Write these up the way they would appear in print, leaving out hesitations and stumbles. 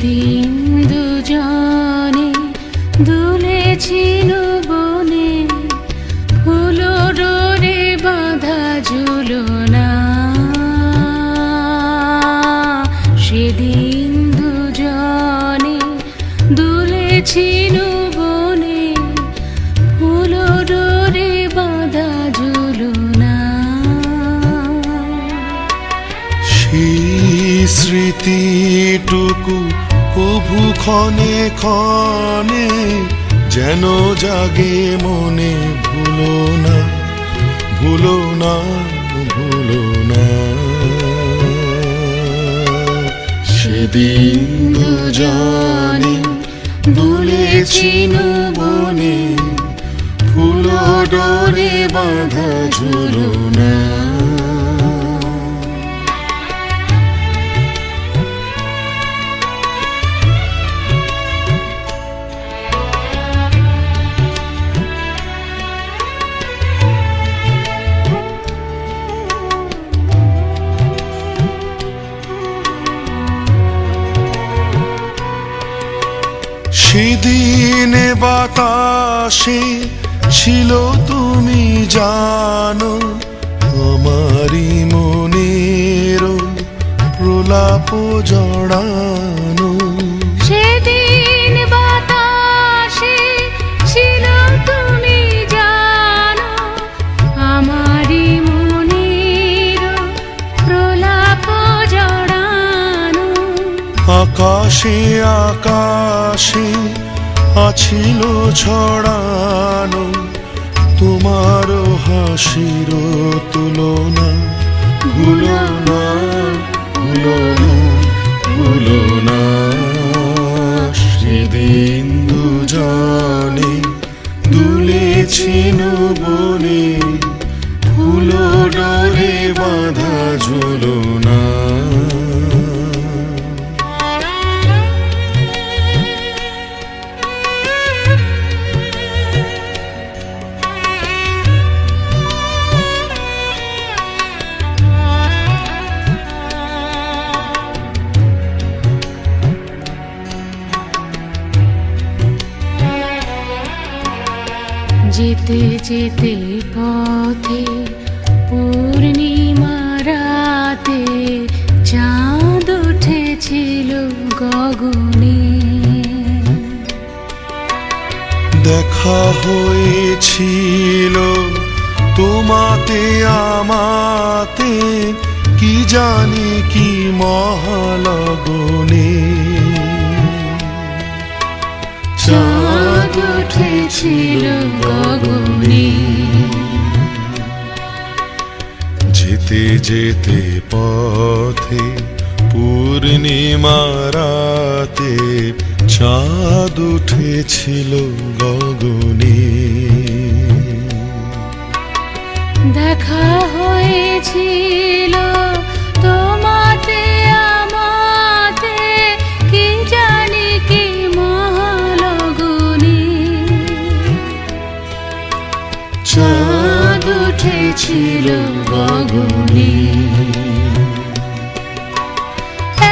সেদিন দুজনে দুলেছিল বনে, ফুলো ডোরে বাঁধা ঝুলনা। সেদিন দুজনে দুলেছিল বনে, ফুলো ডোরে বাঁধা ঝুলনা। সেই স্মৃতিটুকু কভু ক্ষণে ক্ষণে যেন জাগে মনে, ভুলো না, ভুলো না, ভুলো না। সেদিন দুজনে দুলেছিল বনে, ফুলো ডোরে বাঁধা ঝুলনা। সেদিনে বাতাসে ছিল তুমি জানো, আমারি মনের প্রলাপ জড়ানো। সেদিন বাতাসে ছিল তুমি জানো, আমারি মনের প্রলাপ জড়ানো। আকাশে আকাশে আছিল ছড়ানো তোমার হাসির তুলনা। ভুলো না, ভুলো না, ভুলো না। সেদিন দুজনে দুলেছিল বনে, ফুলো ডোরে বাঁধা ঝুলনা। যেতে যেতে পথে পূর্ণিমা রাতে চাঁদ উঠেছিল গগনে। দেখা হয়েছিল তোমাতে আমাতে, কি জানি কি মহালগনে। চাঁদ উঠেছিল গগনে। যেতে যেতে পথে পূর্ণিমা রাতে চাঁদ উঠেছিল গগনে। দেখা হয়েছিল তোমাতে আমাতে, কি জানি কি মহালগনে। চাঁদ উঠেছিল গগনে।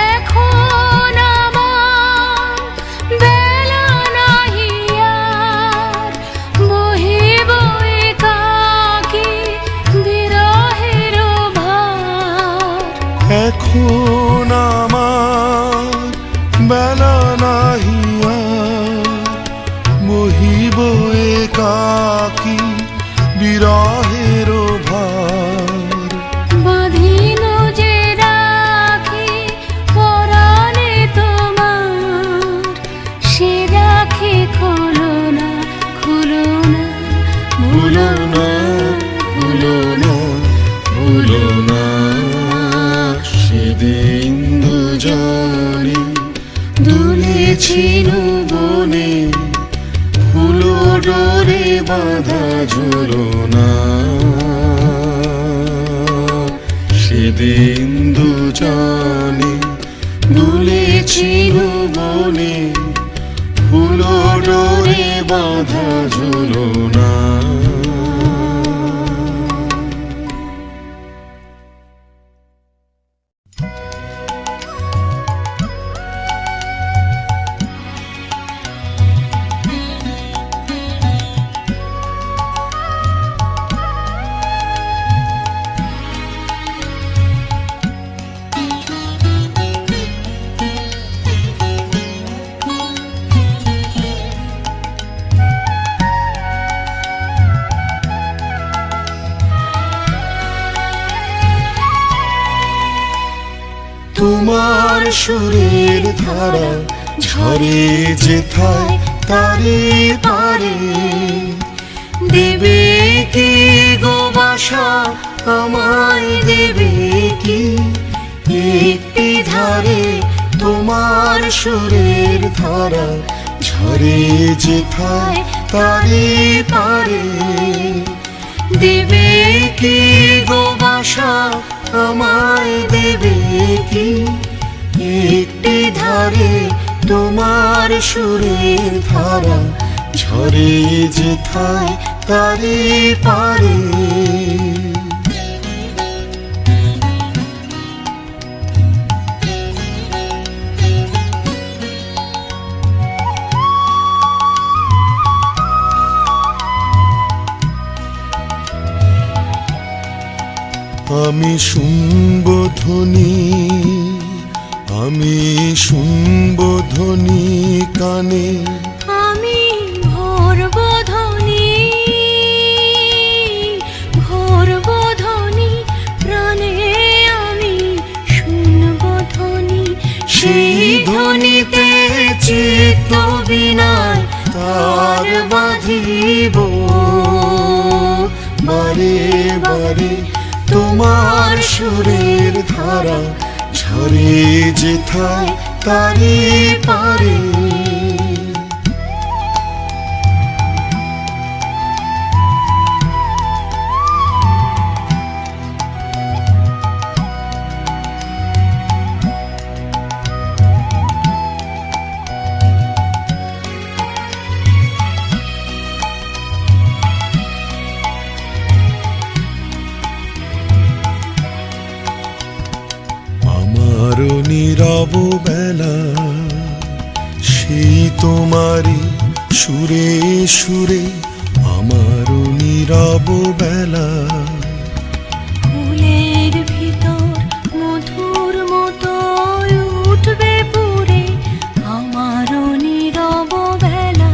এখন আমার বেলা নাহি আর, বহিব একাকী বিরহের ভার। এখন আমার বেলা নাহি আর, বহিব একাকী বিরহের ভার। বাঁধিল যে রাখি পরাণে তোমার, সে রাখি খোলো না, খুলো না, ভুলো না, ভুলো না, ভুলো না। সেদিন দুজনে দুলেছিল বনে, ফুলো ডোরে বাঁধা ঝুলনা। সেদিন দুজনে দুলেছিল বনে, ফুলো ডোরে বাঁধা ঝুলনা। তোমার সুরের ধারা ঝরে যেথায় তারে পারে। দেবে কি গো বাসা আমায় দেবে কি, একটি ধারে তোমার সুরের ধারা ঝরে যেথায় তারে পারে। দেবে কি গো বাসা আমায় দেবে কি, একটি ধারে তোমার সুরের ধারা ঝরে যেথায় তারে পারে। আমি শুনব ধ্বনি, আমি শুনব ধ্বনি কানে, আমি ভরব ধ্বনি, ভরব ধ্বনি প্রাণে, আমি শুনব ধ্বনি। সেই ধ্বনিতে চিত্ত বিনায় তার বাঁধিব বারে বারে। তোমার সুরের ধারা ঝরে যেথায় তারে পারে। আমারও নীরব বেলা সেই তোমারই সুরে সুরে, আমারও নীরব বেলা। ফুলের ভিতর মধুর মতো উঠবে পুরে আমারও নীরব বেলা।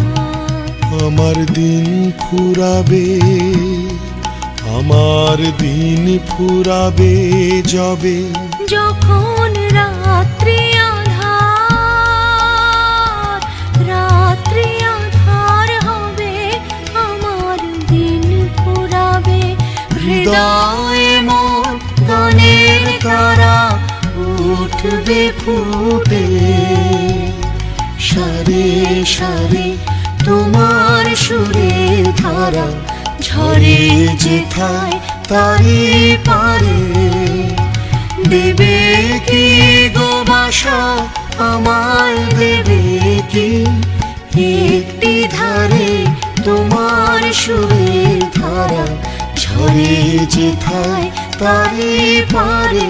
আমার দিন ফুরাবে, আমার দিন ফুরাবে যাবে, যখন রাত্রি আঁধার, রাত্রি আঁধার হবে আমার দিন ফুরাবে। হৃদয়ে মোর গানের তারা উঠবে ফুটে, সারে সারে তোমার সুরের ধারা ঝরে যেথায় তারে পারে। দেবে কি গো বাসা আমায় দেবে কি, একটি ধারে তোমার সুরের ধারা ঝরে যেথায় তারে পারে।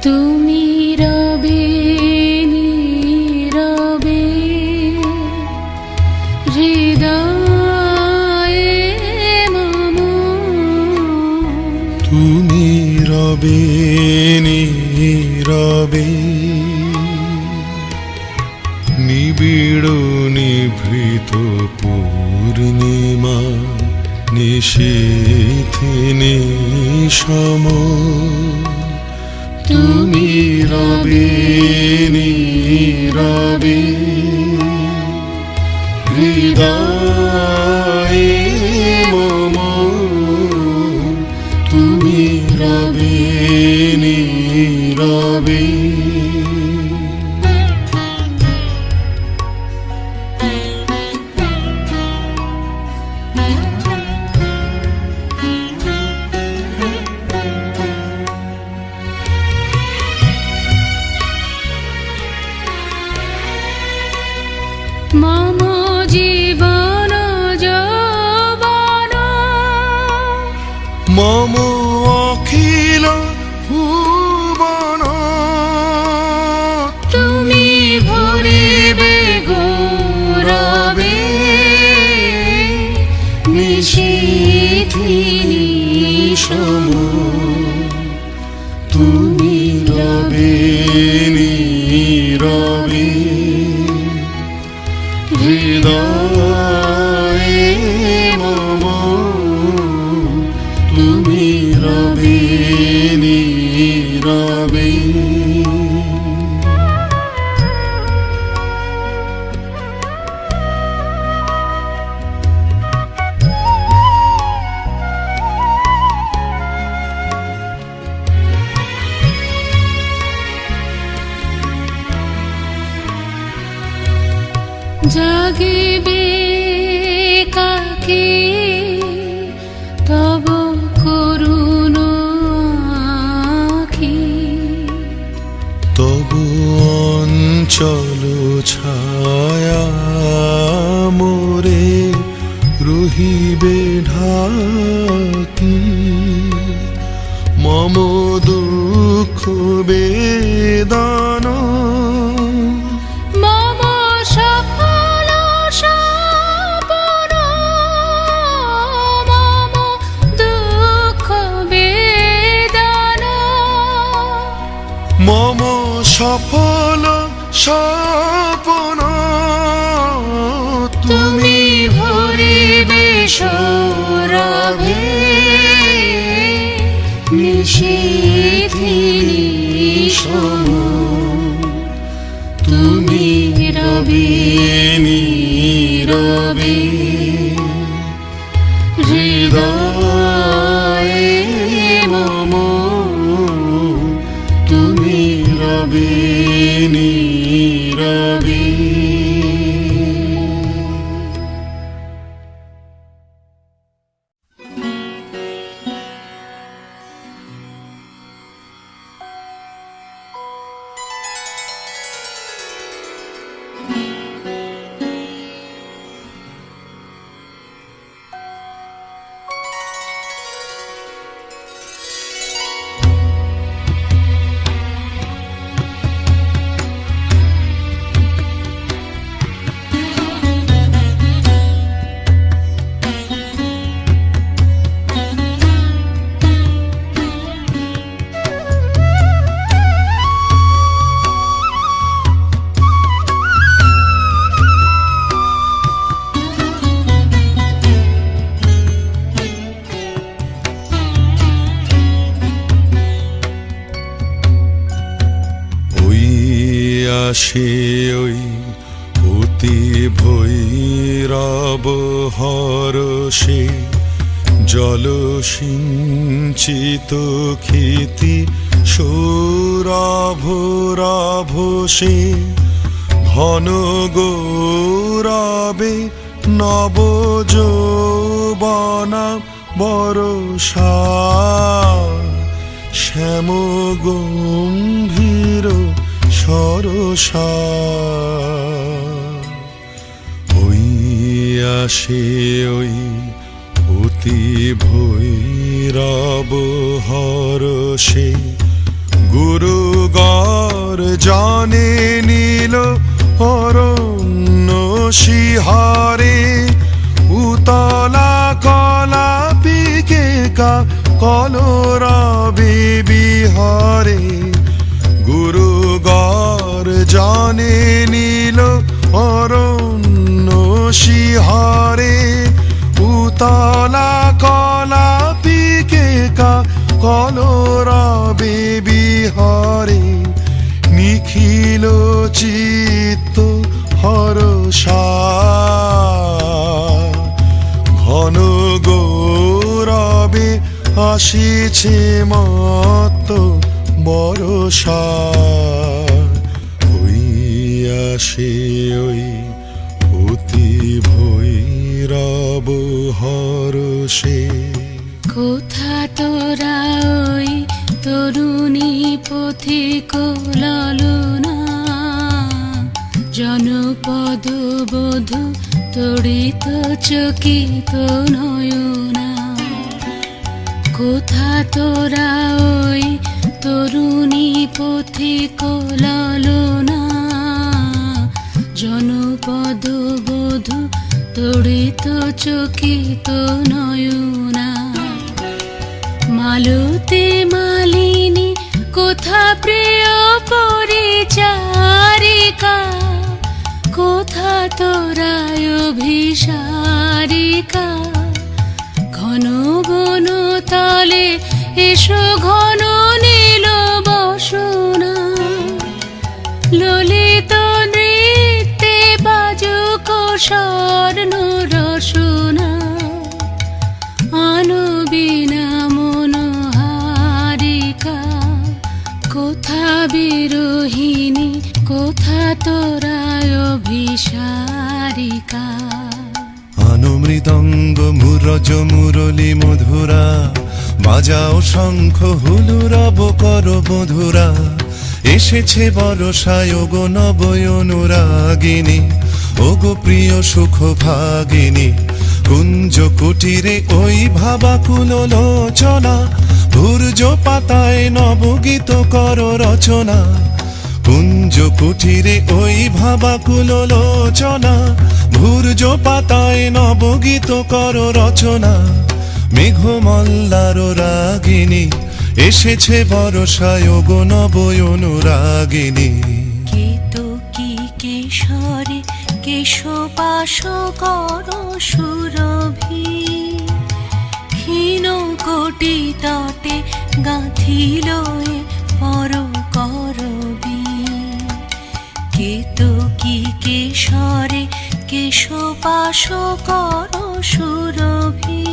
তুমি রবে নীরবে হৃদয়ে মম, তুমি রবে নীরবে নিবিড় নিভৃত পূর্ণিমা নিশীথে নিশম। তুমি রবে নীরবে হৃদয়ে মম, তুমি রবে নীরবে। মম অখিল ভুবন তুমি ভরিবে গৌরবে নিশীথিনী সম তুমি রবে নীরবে হৃদয়ে মম তুমি রবে নীরবে জাগিবে কাকে তব করুণ আখি তবু অঞ্চল ছায়া মোরে রহিবে ঢাকি মম দুঃখ বেদন মম সফল সপন মম দুঃখ বেদনা মম সফল স্বপন তুমি ভরিবে সৌরভে নিশীথিনী সম তুমি রবে নীরবে হৃদয়ে মম তুমি রবে নীরবে আসে ওই অতি ভৈরব হরষে জল সিঞ্চিত ক্ষিতি সৌরভ রাভসে ঘন গৌরবে নব যৌবনা বরষা শ্যাম গম্ভীর সরসা ওই আসে ওই অতি ভৈরব হরষে গুরুগর জানে নীল অরণ্য শিহারে উতলা কলা পিকে কা কলরবে বিহারে গুরুগর জানে নীল অরণ্য শিহারে উতলা কলা পিকে কা কলরবে বিহারে নিখিল চিত্ত হরষা ঘন গৌরবে আসিছে মত বরষা ওই আসে ওই অতি ভৈরব হরষে কোথা তোরা ওই তরুণী পথিক লালনা জনপদ বধূ তড়িত চকিত নয়না কোথা তোরা ওই তরুণী পথিক লালনা, জনপদ বধূ তড়িত চকিত নয়না। মালতী মালিনী কোথা প্রিয় পরিচারিকা, কোথা তোরা অভিসারিকা। ঘন বন তলে এসো ঘন নীল বসনা, ললিত নৃত্যে বাজুক স্বর্ণ রসনা। আনবিনা মনোহারিকা, কোথা বিরোহিণী কোথা তোরা অভিসারিকা। মৃদঙ্গ মুরজ মুরলী মধুরা, বাজাও শঙ্খ হুলু রব কর বধুরা। এসেছে বরষায় গো নবয় অনুরাগিনী, ও গো প্রিয় সুখ ভাগিনী। কুঞ্জ কুটিরে ওই ভাবাকুল লোচনা, ভূর্জ পাতায় নবগীত কর রচনা। কুঞ্জ কুটিরে ওই ভাবাকুল লোচনা, ভূর্জ পাতায় নবগীত কর রচনা। মেঘমল্লার রাগিনী, এসেছে বরষায় গো নবয় অনুরাগিনী। কেতকী কেশরে কেশপাশ কর সুরভি, ক্ষীণ কোটি তটে গাঁথিল পর করবি। কেতকী কেশরে কেশপাশ কর সুরভি,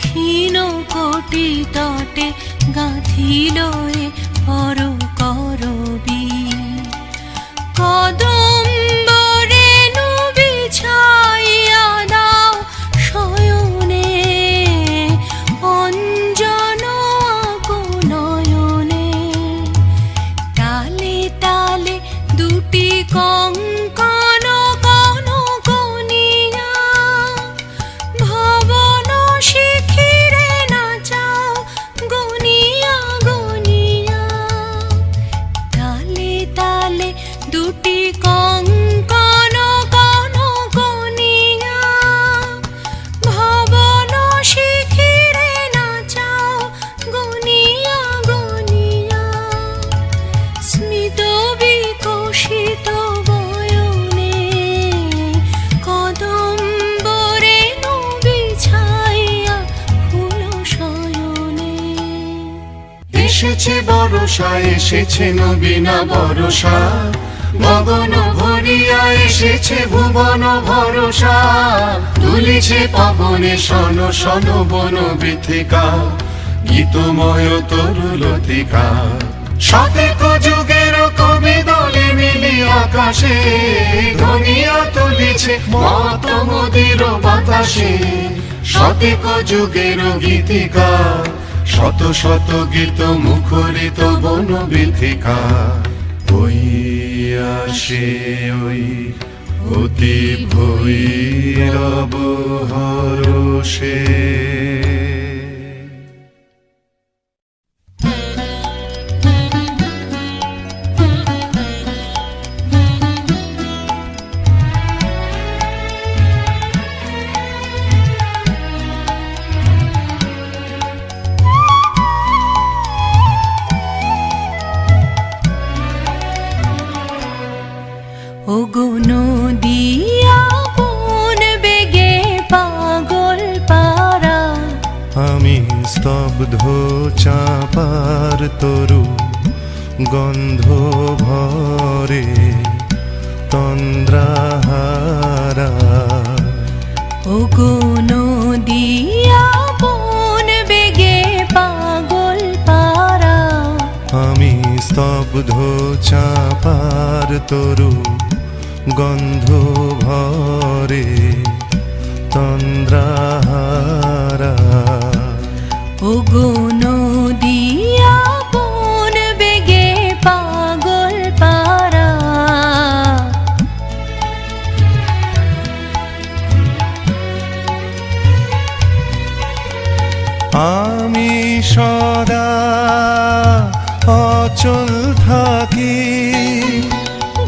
ক্ষীণ কোটি তটে গাঁথিল পর করবি। কদম্ব রেণু বিছাইয়া দাও শয়নে, অঞ্জন নয়নে। তালে তালে দুটি কঙ্কণ কন কনিয়া, ভবন শিখিরে নাচাও গনিয়া গনিয়া। তালে তালে দুটি কঙ্কণ কন কনিয়া, ভবন শিখিরে নাচাও গনিয়া গনিয়া। স্মিত বিকশিত বয়নে, কদম্ব রেণু বিছাইয়া ফুল শয়নে। এসেছে বরষা এসেছে নবীনা বরষা, গগন ভরিয়া এসেছে ভুবন ভরসা। দুলিছে পবনে শন শন বন বৃথিকা, গীতময় তরুলতিকা। শতেক যুগের কবি দলে মিলি আকাশে, ধ্বনিয়া তুলিছে মত মদির বাতাসে। শতেক যুগের গীতিকা, শত শত গীত মুখরিত বন বৃথিকা। ওই আসে ওই অতি ভৈরব হরষে। ওগো নদিয়া কোন বেগে পাগল পারা, আমি স্তব্ধ চাপার তরু গন্ধ ভরে তন্দ্রাহারা। ওগো নদিয়া কোন বেগে পাগল পারা, আমি স্তব্ধ চাপার তরু গন্ধ ভরে তন্দ্রাহারা। ওগো নদিয়া কোন বেগে পাগল পারা। আমি সদা অচল থাকি,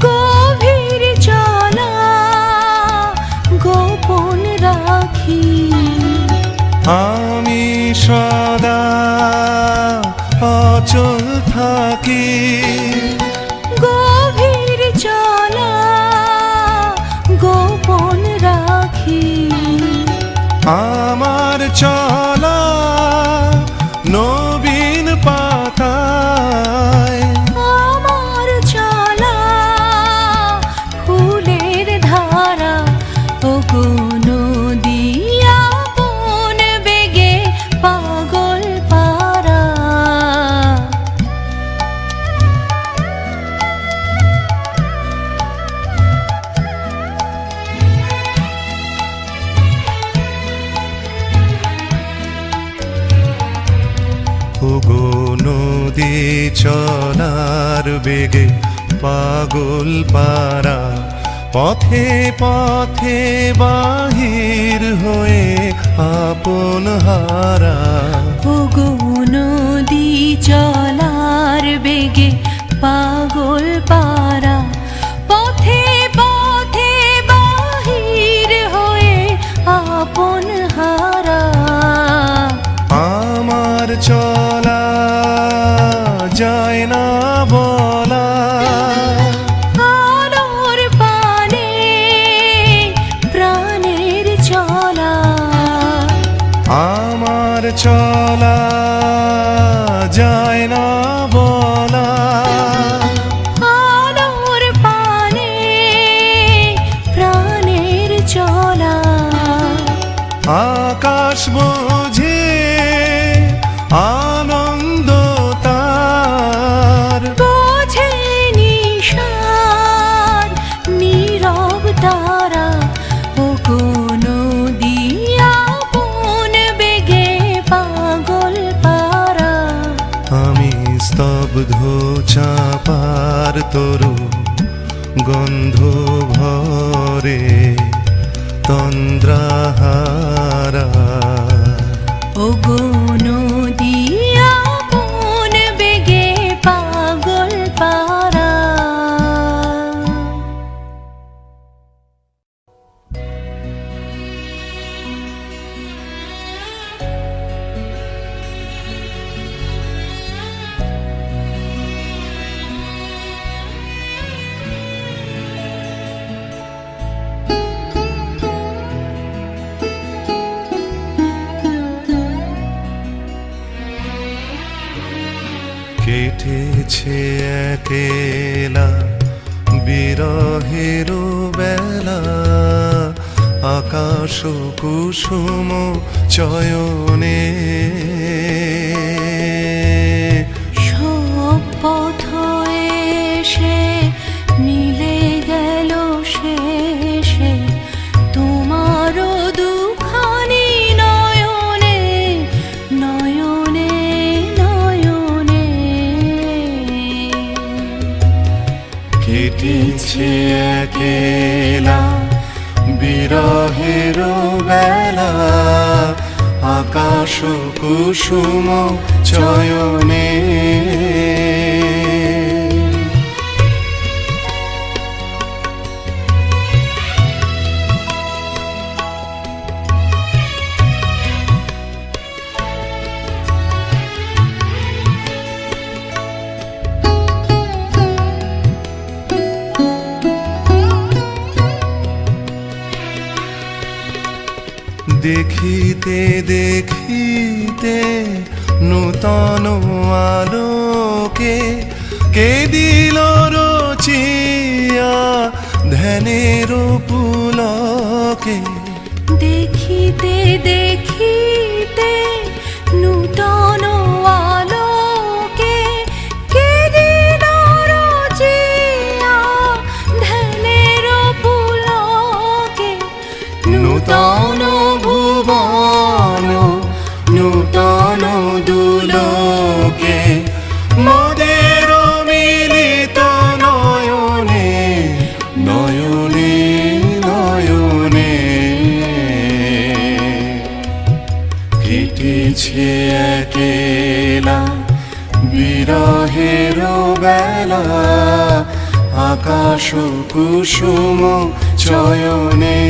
গভীর চলা গোপন রাখি। আমি সদা অচল থাকি, গভীর চলা গোপন রাখি। আমার চলা নবীন পাতায়, আমার চলা ফুলের ধারা। ওগো নদী আপন বেগে পাগল পারা। ওগো নদী চলার বেগে পাগল পারা, পথে পথে বাহির হয়ে আপন হারা। ওগো নদী চলার বেগে পাগল পারা, পথে পথে বাহির হয়ে আপন হারা। আমার চলা যায় না বলা, আলোর পানে প্রাণের চলা। আমার চলা যায় না বলা, আলোর পানে প্রাণের চলা। আকাশ বোঝে আনন্দ তার, বোঝে নিশান নীরব তারা। ওগো নদী আপন বেগে পাগল পারা। আমি স্তব্ধ চাপার তরু গন্ধ ভরে তন্দ্রাহারা। ওগো নদী আপন বেগে পাগল পারা। কেটেছে একেলা বিরহের বেলা, আকাশ কুসুম চয়নে। সব পথ এসে মিলে গেল শেষে তোমারও দুখানি নয়নে নয়নে নয়নে। কেটেছে একেলা বিরহের বেলা, আকাশ কুসুম চয়নে। দেখিতে দেখিতে নূতন আলোকে, কে দিল রচিয়া ধ্যানের পুলকে। দেখিতে দেখিতে নূতন আলোকে, কে দিল রচিয়া ধ্যানের পুলকে। নূতন ভুবন নূতন দুলোকে, মোদের মিলিত নয়নে নয়নে নয়নে। কেটে কেটেছে একেলা বিরহের বেলা আকাশ কুসুম চয়নে।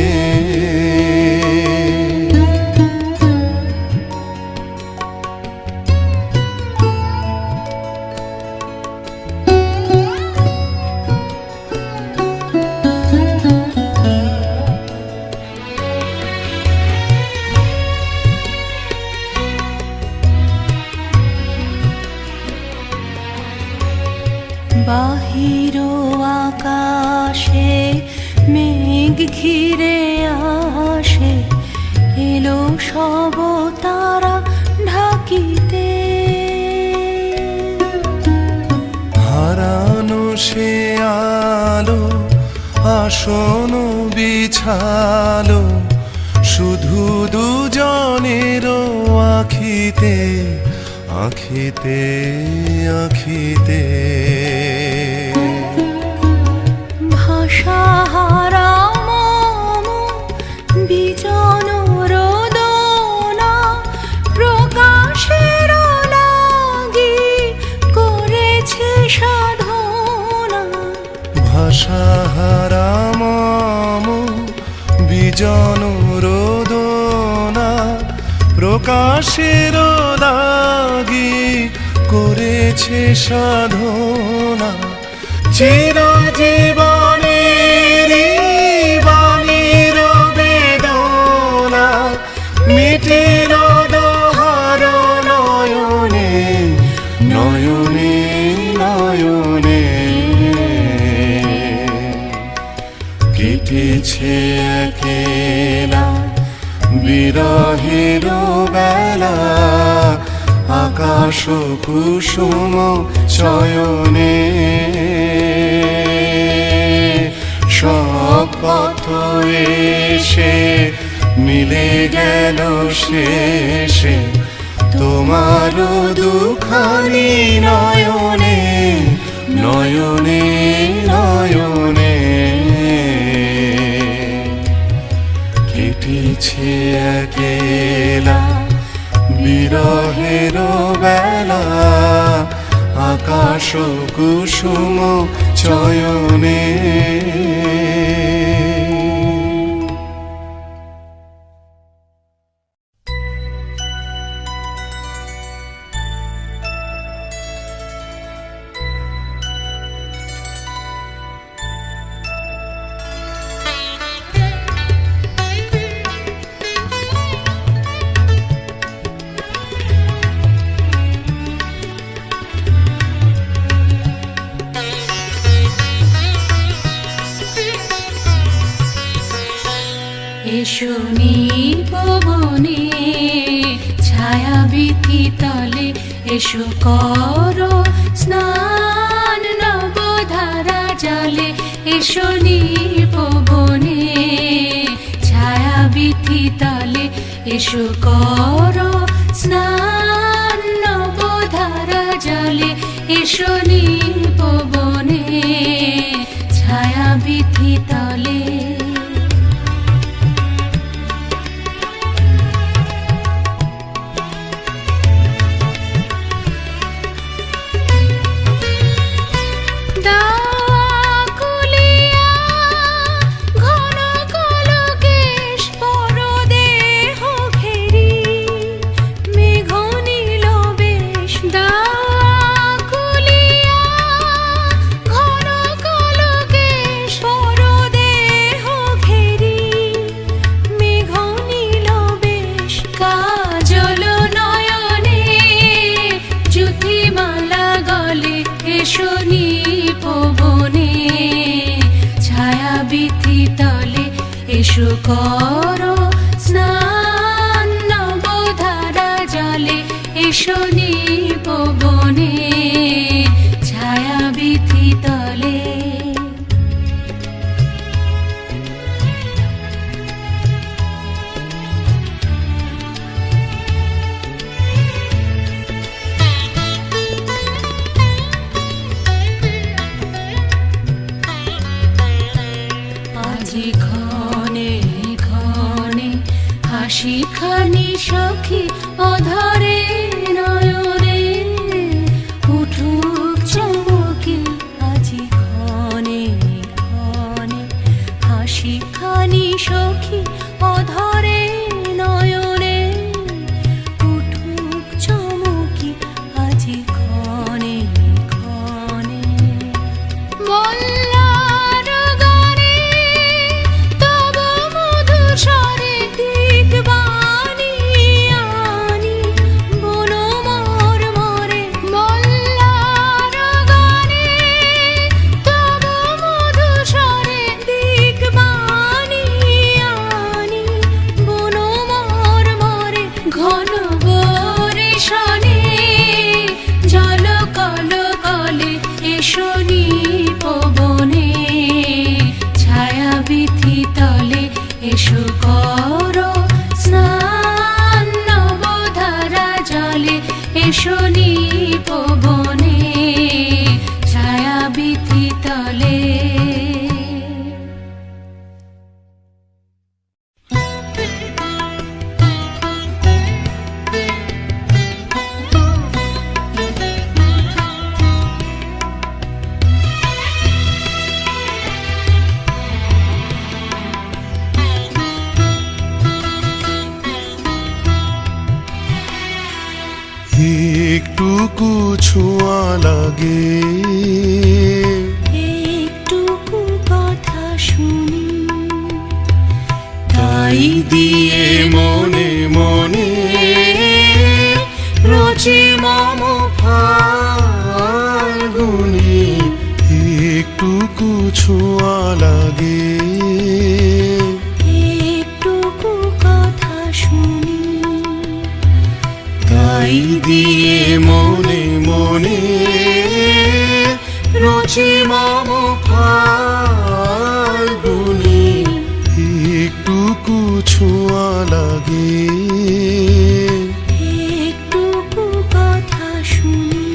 বাহির আকাশে মেঘ ঘিরে আসে, এলো সব তারা ঢাকিতে। হারানো সে আলো আসন বিছালো, শুধু দুজনের আখিতে আখিতে আখিতে। ভাষাহারা মম বিজন রোদনা, প্রকাশের লাগি করেছে সাধনা। ভাষাহারা মম বিজন রোদনা, প্রকাশের লাগি করেছে সাধনা। চিরজীবনের বাণীর বেদনা মিটিল দোহার নয়নে নয়নে নয়নে। কেটেছে একেলা বিরহের বেলা আকাশ কুসুম চয়নে। সব পথ এসে মিলে গেল শেষে তোমার দুখানি নয়নে নয়নে নয়নে। কেটেছে একেলা বিরহের বেলা আকাশ কুসুম চয়নে। এসো নিপবনে ছায়াবীথি তলে, এসো করো স্নান নবধারা জলে। এসো নিপবনে ছায়াবীথি তলে, এসো করো স্নান নবধারা জলে। এসো নিপবনে ছায়াবীথি তলে। এসো করো স্নান নবধারা জলে। এসো নিপবনে ছায়াবীথি তলে। আজি ক্ষণে ক্ষণে হাসি খানি সখী অধরে নয়নে উঠুক চমকি আজি ক্ষণে ক্ষণে হাসি খানি সখী অধরে নয়নে উঠুক চমকি আজি ক্ষণে ক্ষণে মল্লার গানে তব মধুর স্বরে দিগবাণী আনি বনমার মরে মল্লার গানে তব মধুর স্বরে দিগবাণী আনি বনমার মরে ঘন বরিশানে জল কল কলে এসনি পবনে ছায়া বিথি তলে এসো করো স্নান নবধারা জলে এসনি পবনে ছায়া বিথি তলে। একটুকু ছোঁয়া লাগে একটুকু কথা শুনি তাই দিয়ে মনে মনে রচি মম ফাল্গুনি একটুকু ছোঁয়া লাগে একটুকু কথা শুনি তাই দিয়ে মনে মনে রচি মম ফাল্গুনি একটুকু ছোঁয়া লাগে একটুকু কথা শুনি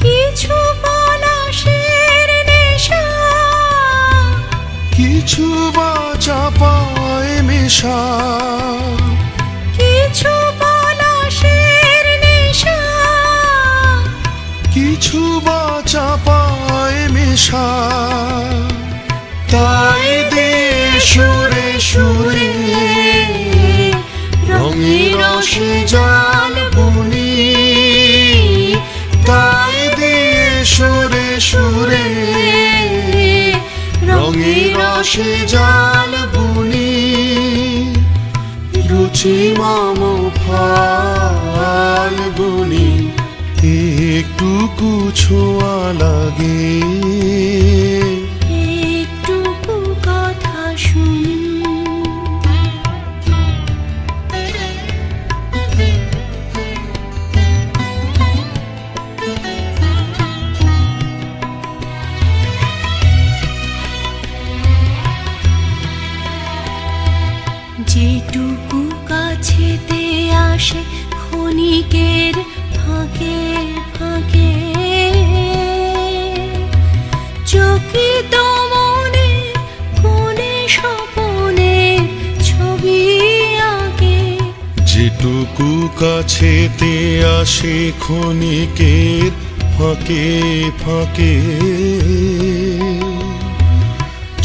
কিছু পলাশের নেশা কিছু বা চাপায় মেশা কিছু পলাশের নেশা কিছু বা চাপায় মেশা তাই দে সুরে সুরে রঙের রসে জাল বুনি তাই দে সুরে সুরে রঙের রসে জাল বুনি রুচি মম ফাল্গুনি একটুকু ছোঁয়া লাগে একটুকু কথা শুনি যেটুকু কাছেতে আসে ক্ষণিকের ফাঁকে ফাঁকে চকিত মনে কোণে স্বপনে ছবি আঁকে যেটুকু কাছেতে আসে ক্ষণিকের ফাঁকে ফাঁকে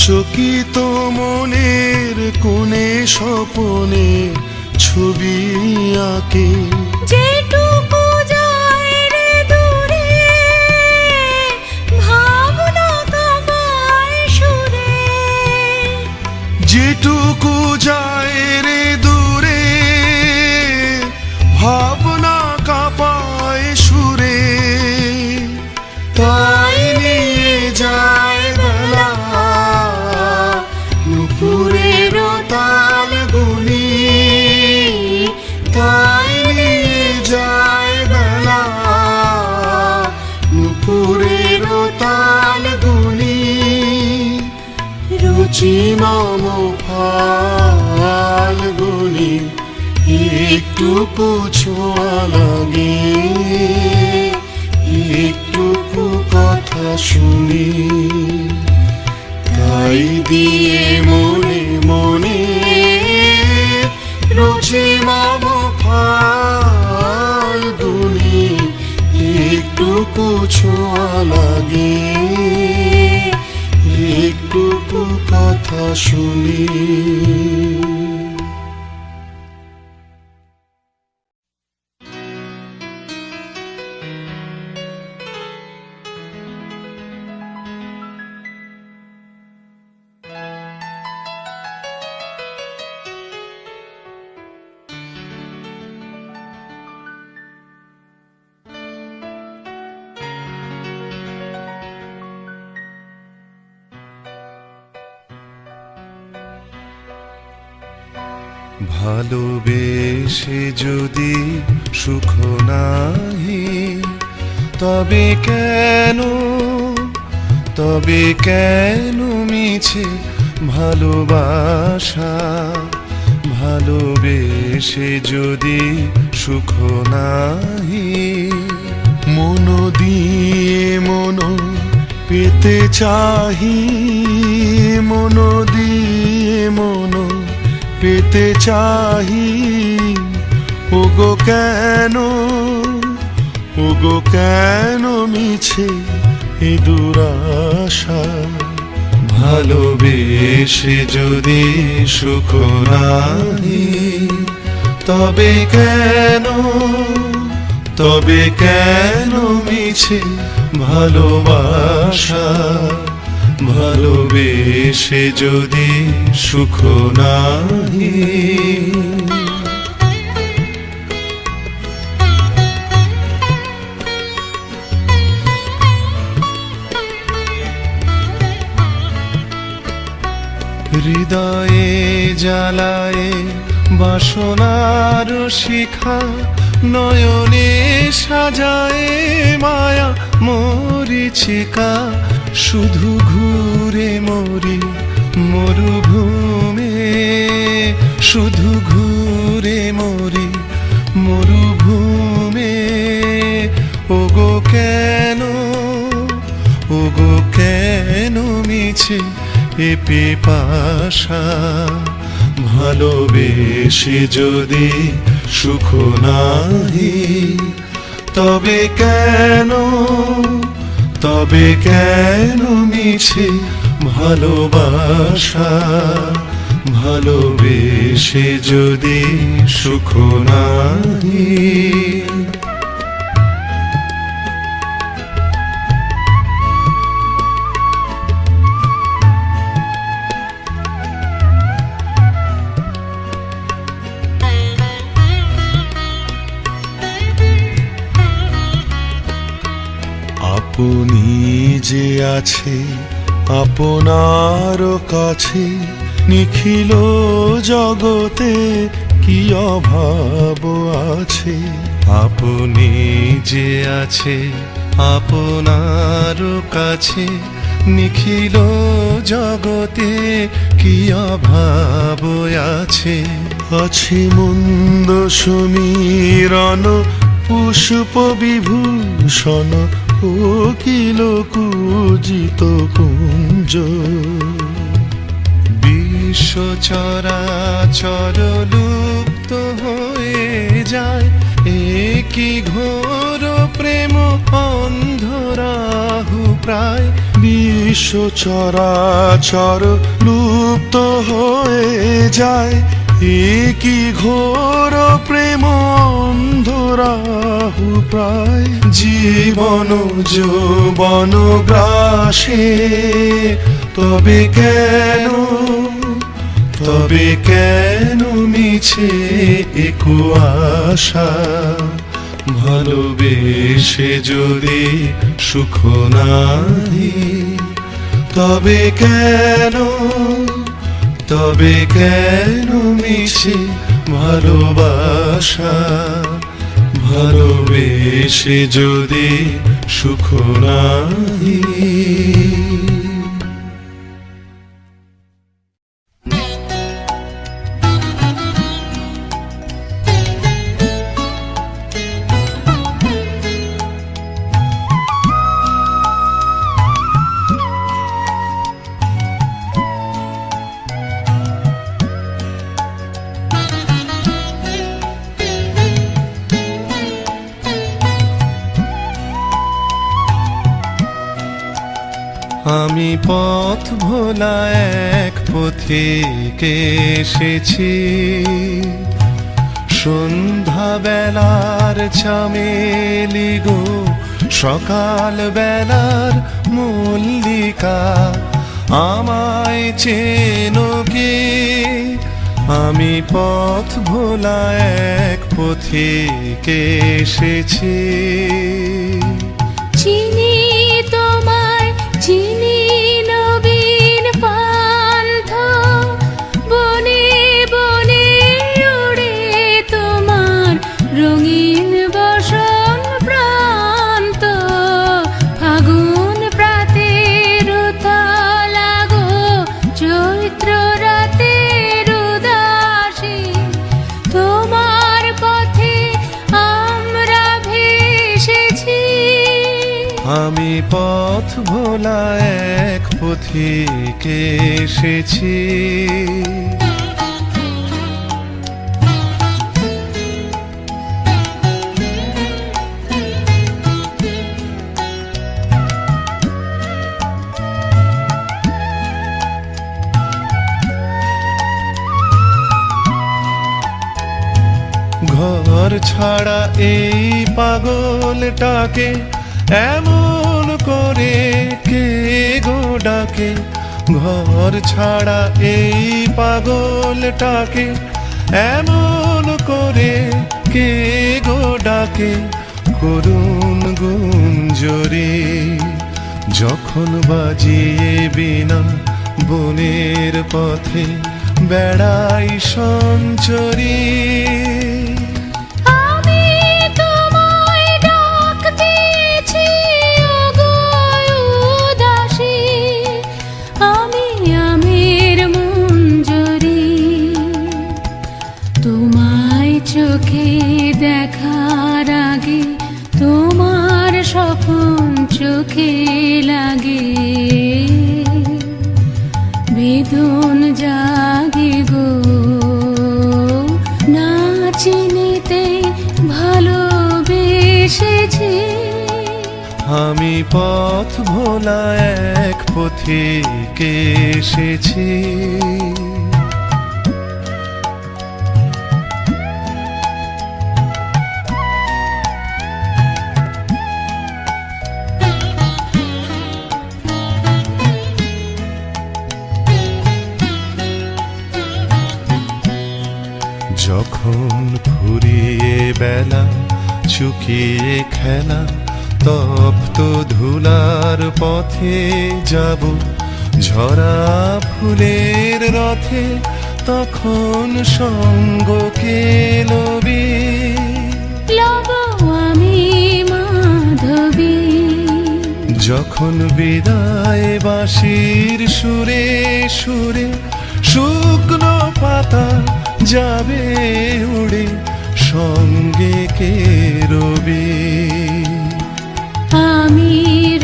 চকিত মনের কোণে স্বপনে ছবি আঁকে যেটুকু যায় রে দূরে ভাবনা কাঁপায় সুরে যেটুকু যায় রে দূরে ভাবনা কাঁপায় সুরে তাই নিয়ে যায় বেলা নুপুরের তাল গুনি তাই নিয়ে যায় বেলা নুপুরের তাল গুনি রুচি মম ফাল্গুনি একটুকু ছোঁয়া লাগে, একটুকু কথা শুনি, তাই দিয়ে মনে মনে রুচি মম ফাল্গুনি একটুকু ছোঁয়া লাগে, একটুকু কথা শুনি। ভালোবেসে যদি সুখ নাহি, তবে কেন মিছে ভালোবাসা? ভালোবেসে যদি সুখ নাহি, মন দিয়ে মন পেতে চাহি, মন দিয়ে মন পেতে চাহি, ওগো কেন মিছে এ দুরাশা? ভালোবেসে যদি সুখ নাহি, তবে কেন মিছে ভালোবাসা? ভালোবেসে যদি সুখ নাহি। হৃদয়ে জ্বালায়ে বাসনার শিখা, নয়নে সাজায়ে মায়া মরিচিকা, শুধু ঘুরে মরি মরুভূমে, শুধু ঘুরে মরি মরুভূমে। ওগো কেন মিছে এ পিপাসা? ভালোবেসে যদি সুখ নাহি, তবে কেন মিছে ভালোবাসা? ভালোবেসে যদি সুখ নাহি। আপনি যে আছে আপনার কাছে, নিখিল জগতে কি অভাব আছে? আপনি যে আছে আপনার কাছে, নিখিল জগতে কি অভাব আছে? আছে মন্দ সমীরণ পুষ্প বিভূষণ, কোকিল কূজিত কুঞ্জ। বিশ্ব চরাচর লুপ্ত হয়ে যায়, একই ঘোর প্রেম অন্ধরাহু প্রায়। বিশ্ব চরাচর লুপ্ত হয়ে যায়, একই ঘোর প্রেম অন্ধরাহু প্রায়। জীবন যৌবন গ্রাসে, তবে কেন মিছে এ কুয়াশা? ভালোবেসে যদি সুখ নাহি, তবে কেন মিছে ভালোবাসা? ভালোবেসে যদি সুখ নাহি। আমি পথ ভোলা এক পথিক এসেছি, সন্ধ্যা বেলার চামেলি গো, সকাল বেলার মল্লিকা, আমায় চেনো কে? আমি পথ ভোলা এক পথিক এসেছি। চিনি তোমায়, চিনি নবীন পান্থ, বনে বনে উড়ে তোমার রঙিন বসন প্রান্ত, ফাগুন প্রাতের লাগো, চৈত্র রাতের উদাসী, তোমার পথে আমরা ভেসেছি। আমি পথ ভোলা এক পথিক এসেছি। ঘর ছাড়া এই পাগলটাকে এমন করে কে গো ডাকে? ঘর ছাড়া এই পাগলটাকে এমন করে কে গো ডাকে? করুণ গুঞ্জরি যখন বাজিয়ে বিনা বনের পথে বেড়াই সঞ্চরী। আমি তোমায় ডাক দিয়েছি ওগো উদাসী, আমি আমের মঞ্জরি, তোমায় চোখে দেখার আগে তোমার স্বপন চোখে লাগে, বেদন জাগে গো, না চিনিতে ভালোবেসেছি। আমি পথ ভোলা এক পথিক এসেছি। যখন ফুরিয়ে বেলা চুকিয়ে খেলা, তপ্ত ধুলার পথে যাব, ঝরা ফুলের রথে তখন সঙ্গ কে লবি? লব আমি মাধবী, যখন বিদায় বাঁশির সুরে সুরে শুকনো পাতা যাবে উড়ে, সঙ্গে কে রবি? আমি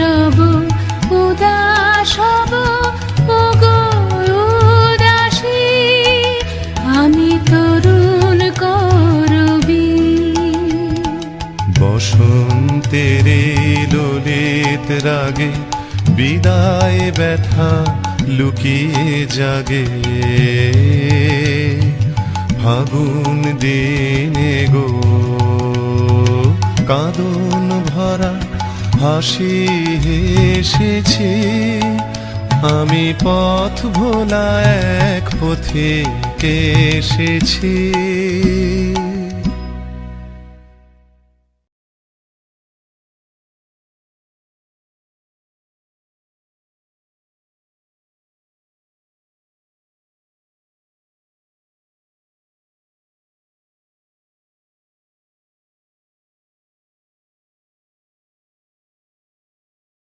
রব উদাস হব ওগো উদাসী, আমি তরুণ করবি। বসন্তের ললিত রাগে বিদায় ব্যথা লুকিয়ে জাগে, ফাগুন দিনে গো কাঁদন ভরা হাসি হেসেছি। আমি পথ ভোলা এক পথিক এসেছি।